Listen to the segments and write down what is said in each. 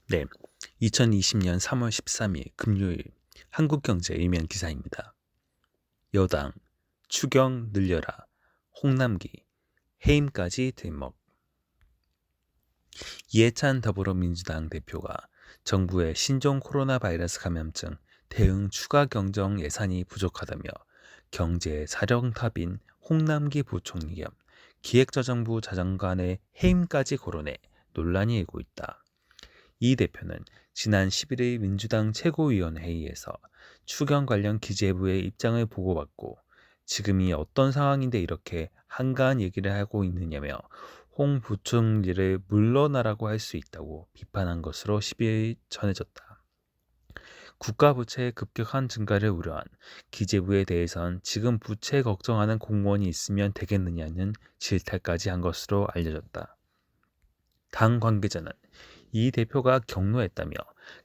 네, 2020년 3월 13일 금요일 한국경제 일면 기사입니다. 여당 추경 늘려라, 홍남기, 해임까지 들먹. 이해찬 더불어민주당 대표가 정부의 신종 코로나 바이러스 감염증 대응 추가 경정 예산이 부족하다며 경제 사령탑인 홍남기 부총리 겸 기획재정부 장관의 해임까지 거론해 논란이 일고 있다. 이 대표는 지난 11일 민주당 최고위원회의에서 추경 관련 기재부의 입장을 보고받고 지금이 어떤 상황인데 이렇게 한가한 얘기를 하고 있느냐며 홍 부총리를 물러나라고 할 수 있다고 비판한 것으로 12일 전해졌다. 국가 부채의 급격한 증가를 우려한 기재부에 대해선 지금 부채 걱정하는 공무원이 있으면 되겠느냐는 질타까지 한 것으로 알려졌다. 당 관계자는 이 대표가 격노했다며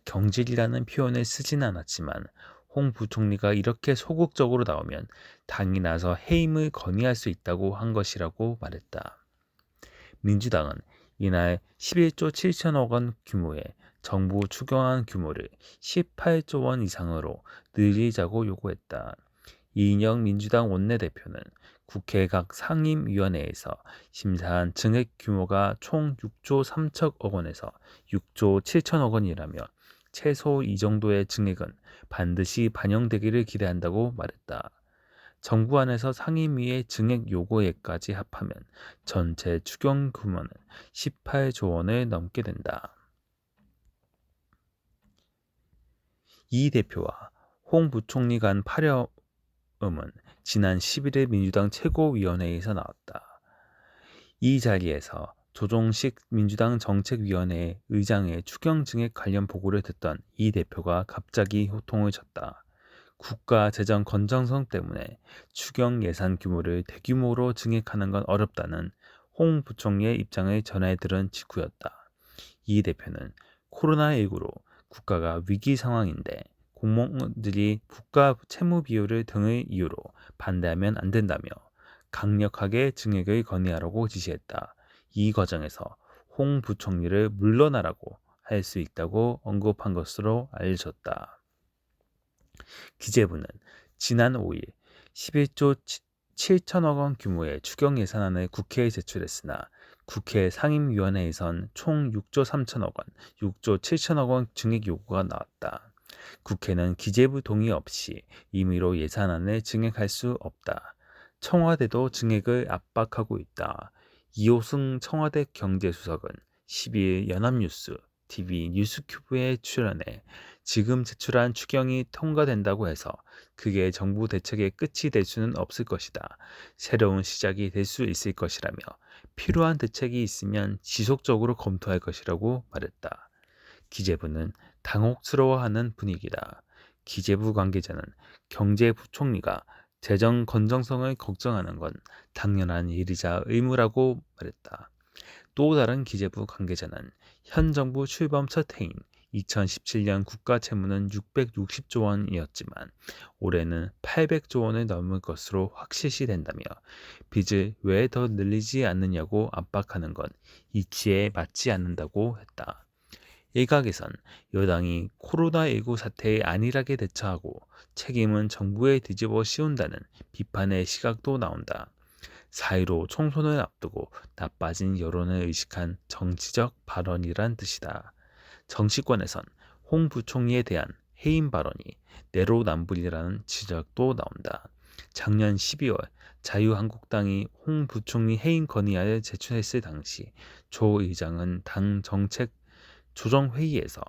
경질이라는 표현을 쓰진 않았지만 홍 부총리가 이렇게 소극적으로 나오면 당이 나서 해임을 건의할 수 있다고 한 것이라고 말했다. 민주당은 이날 11조 7천억 원 규모의 정부 추경안 규모를 18조 원 이상으로 늘리자고 요구했다. 이인영 민주당 원내대표는 국회 각 상임위원회에서 심사한 증액 규모가 총 6조 3천억 원에서 6조 7천억 원이라며 최소 이 정도의 증액은 반드시 반영되기를 기대한다고 말했다. 정부 안에서 상임위의 증액 요구액까지 합하면 전체 추경 규모는 18조 원을 넘게 된다. 이 대표와 홍 부총리 간 파렴은 지난 11일 민주당 최고위원회에서 나왔다. 이 자리에서 조정식 민주당 정책위원회 의장의 추경 증액 관련 보고를 듣던 이 대표가 갑자기 호통을 쳤다. 국가 재정 건전성 때문에 추경 예산 규모를 대규모로 증액하는 건 어렵다는 홍 부총리의 입장을 전해 들은 직후였다. 이 대표는 코로나19로 국가가 위기 상황인데 공무원들이 국가 채무 비율을 등의 이유로 반대하면 안 된다며 강력하게 증액을 건의하라고 지시했다. 이 과정에서 홍 부총리를 물러나라고 할 수 있다고 언급한 것으로 알려졌다. 기재부는 지난 5일 11조 7천억 원 규모의 추경 예산안을 국회에 제출했으나 국회 상임위원회에선 총 6조 3천억 원, 6조 7천억 원 증액 요구가 나왔다. 국회는 기재부 동의 없이 임의로 예산안을 증액할 수 없다. 청와대도 증액을 압박하고 있다. 이호승 청와대 경제수석은 12일 연합뉴스 TV 뉴스큐브에 출연해 지금 제출한 추경이 통과된다고 해서 그게 정부 대책의 끝이 될 수는 없을 것이다. 새로운 시작이 될 수 있을 것이라며 필요한 대책이 있으면 지속적으로 검토할 것이라고 말했다. 기재부는 당혹스러워하는 분위기다. 기재부 관계자는 경제부총리가 재정 건전성을 걱정하는 건 당연한 일이자 의무라고 말했다. 또 다른 기재부 관계자는 현 정부 출범 첫 해인 2017년 국가 채무는 660조 원이었지만 올해는 800조 원을 넘을 것으로 확실시된다며 빚을 왜 더 늘리지 않느냐고 압박하는 건 이치에 맞지 않는다고 했다. 일각에선 여당이 코로나19 사태에 안일하게 대처하고 책임은 정부에 뒤집어 씌운다는 비판의 시각도 나온다. 4.15 총선을 앞두고 나빠진 여론을 의식한 정치적 발언이란 뜻이다. 정치권에선 홍 부총리에 대한 해임 발언이 내로남불이라는 지적도 나온다. 작년 12월 자유한국당이 홍 부총리 해임 건의안을 제출했을 당시 조 의장은 당 정책 조정회의에서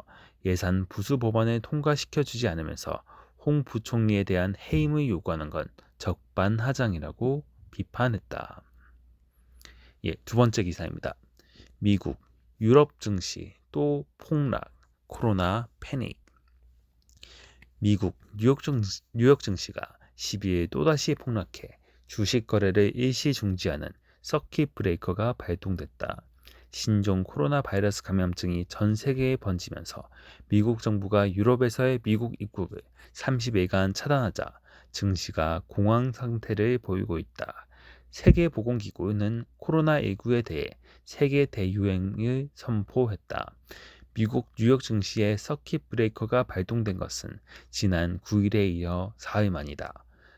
예산 부수 법안을 통과시켜주지 않으면서 홍 부총리에 대한 해임을 요구하는 건 적반하장이라고 비판했다. 두 번째 기사입니다. 미국, 유럽 증시 또 폭락, 코로나 패닉. 미국 뉴욕 증시가 12일 또다시 폭락해 주식 거래를 일시 중지하는 서킷 브레이커가 발동됐다. 신종 코로나 바이러스 감염증이 전 세계에 번지면서 미국 정부가 유럽에서의 미국 입국을 30일간 차단하자 증시가 공황 상태를 보이고 있다. 세계보건기구는 코로나19에 대해 세계 대유행을 선포했다. 미국 뉴욕 증시의 서킷 브레이커가 발동된 것은 지난 9일에 이어 사흘 만이다.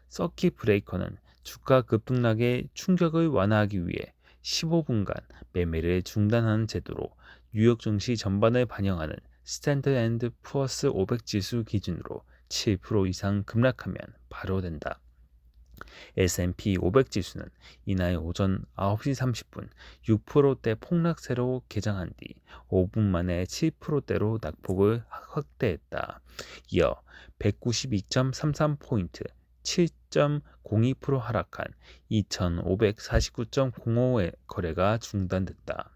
서킷 브레이커는 주가 급등락의 충격을 완화하기 위해 15분간 매매를 중단하는 제도로 뉴욕 증시 전반을 반영하는 스탠드 & 푸어스 500 지수 기준으로 7% 이상 급락하면 발효된다. S&P 500 지수는 이날 오전 9시 30분 6%대 폭락세로 개장한 뒤 5분 만에 7%대로 낙폭을 확대했다. 이어 192.33포인트 7.02% 하락한 2,549.05의 거래가 중단됐다.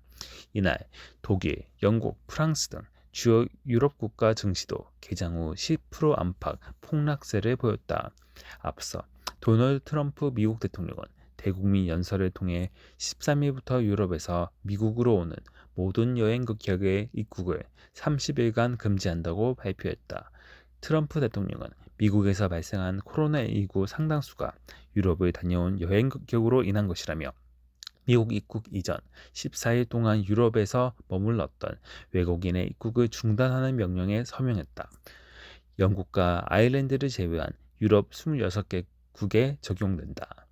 이날 독일, 영국, 프랑스 등 주요 유럽 국가 증시도 개장 후 10% 안팎 폭락세를 보였다. 앞서 도널드 트럼프 미국 대통령은 대국민 연설을 통해 13일부터 유럽에서 미국으로 오는 모든 여행객의 입국을 30일간 금지한다고 발표했다. 트럼프 대통령은 미국에서 발생한 코로나19 상당수가 유럽을 다녀온 여행객으로 인한 것이라며 미국 입국 이전 14일 동안 유럽에서 머물렀던 외국인의 입국을 중단하는 명령에 서명했다. 영국과 아일랜드를 제외한 유럽 26개국에 적용된다.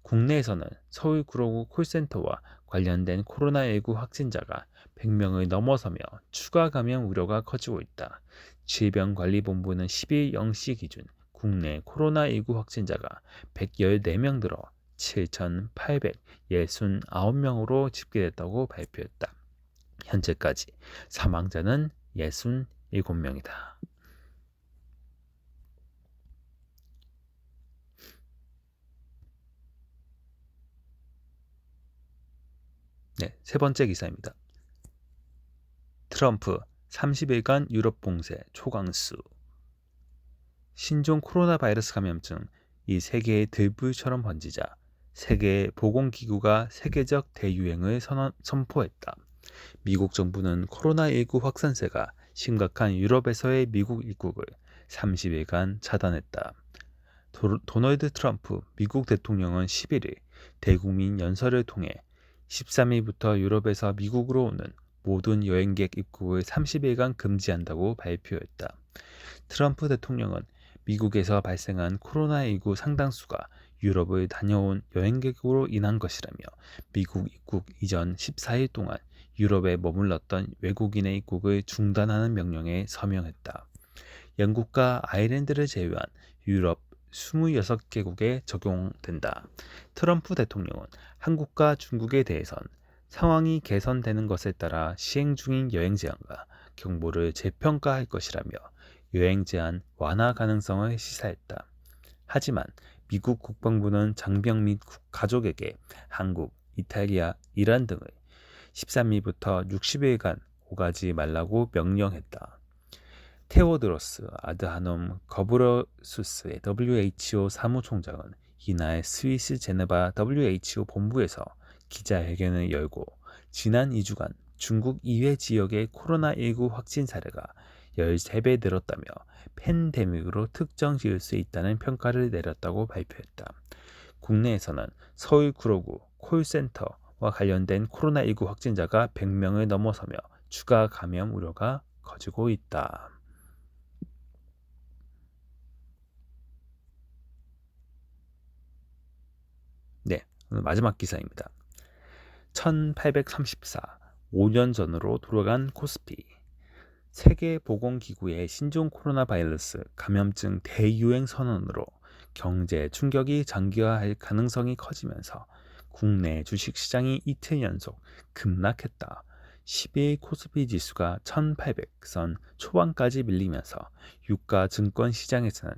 국내에서는 서울 구로구 콜센터와 관련된 코로나19 확진자가 100명을 넘어서며 추가 감염 우려가 커지고 있다. 질병관리본부는 10일 0시 기준 국내 코로나19 확진자가 114명 들어 7,869명으로 집계됐다고 발표했다. 현재까지 사망자는 67명이다. 네, 세 번째 기사입니다. 트럼프 30일간 유럽 봉쇄 초강수. 신종 코로나 바이러스 감염증 이 세계의 들불처럼 번지자 세계보건기구가 세계적 대유행을 선포했다. 미국 정부는 코로나19 확산세가 심각한 유럽에서의 미국 입국을 30일간 차단했다. 도널드 트럼프 미국 대통령은 11일 대국민 연설을 통해 13일부터 유럽에서 미국으로 오는 모든 여행객 입국을 30일간 금지한다고 발표했다. 트럼프 대통령은 미국에서 발생한 코로나19 상당수가 유럽을 다녀온 여행객으로 인한 것이라며 미국 입국 이전 14일 동안 유럽에 머물렀던 외국인의 입국을 중단하는 명령에 서명했다. 영국과 아일랜드를 제외한 유럽 26개국에 적용된다. 트럼프 대통령은 한국과 중국에 대해선 상황이 개선되는 것에 따라 시행 중인 여행 제한과 경보를 재평가할 것이라며 여행 제한 완화 가능성을 시사했다. 하지만 미국 국방부는 장병 및 가족에게 한국, 이탈리아, 이란 등을 13일부터 60일간 오가지 말라고 명령했다. 테오드로스 아드하놈 거브러수스의 WHO 사무총장은 이날 스위스 제네바 WHO 본부에서 기자회견을 열고 지난 2주간 중국 이외 지역의 코로나19 확진 사례가 13배 늘었다며 팬데믹으로 특정 지을 수 있다는 평가를 내렸다고 발표했다. 국내에서는 서울 구로구 콜센터와 관련된 코로나19 확진자가 100명을 넘어서며 추가 감염 우려가 커지고 있다. 네, 오늘 마지막 기사입니다. 1834, 5년 전으로 돌아간 코스피. 세계보건기구의 신종 코로나 바이러스 감염증 대유행 선언으로 경제 충격이 장기화할 가능성이 커지면서 국내 주식시장이 이틀 연속 급락했다. 10일 코스피 지수가 1800선 초반까지 밀리면서 유가 증권 시장에서는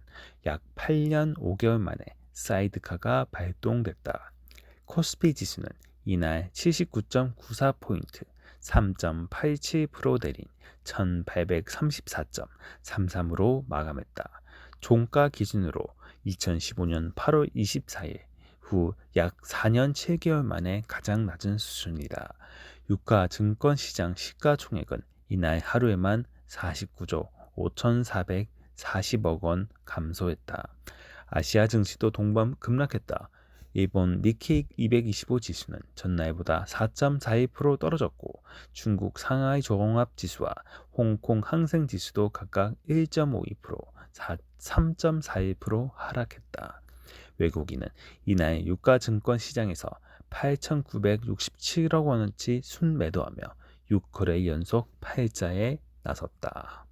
약 8년 5개월 만에 사이드카가 발동됐다. 코스피 지수는 이날 79.94포인트 3.87% 내린 1834.33으로 마감했다. 종가 기준으로 2015년 8월 24일 후 약 4년 7개월 만에 가장 낮은 수준이다. 유가 증권시장 시가총액은 이날 하루에만 49조 5,440억 원 감소했다. 아시아 증시도 동반 급락했다. 일본 니케이 225 지수는 전날보다 4.42% 떨어졌고 중국 상하이 종합 지수와 홍콩 항생 지수도 각각 1.52%, 3.41% 하락했다. 외국인은 이날 유가 증권 시장에서 8,967억 원어치 순매도하며 6거래 연속 팔자에 나섰다.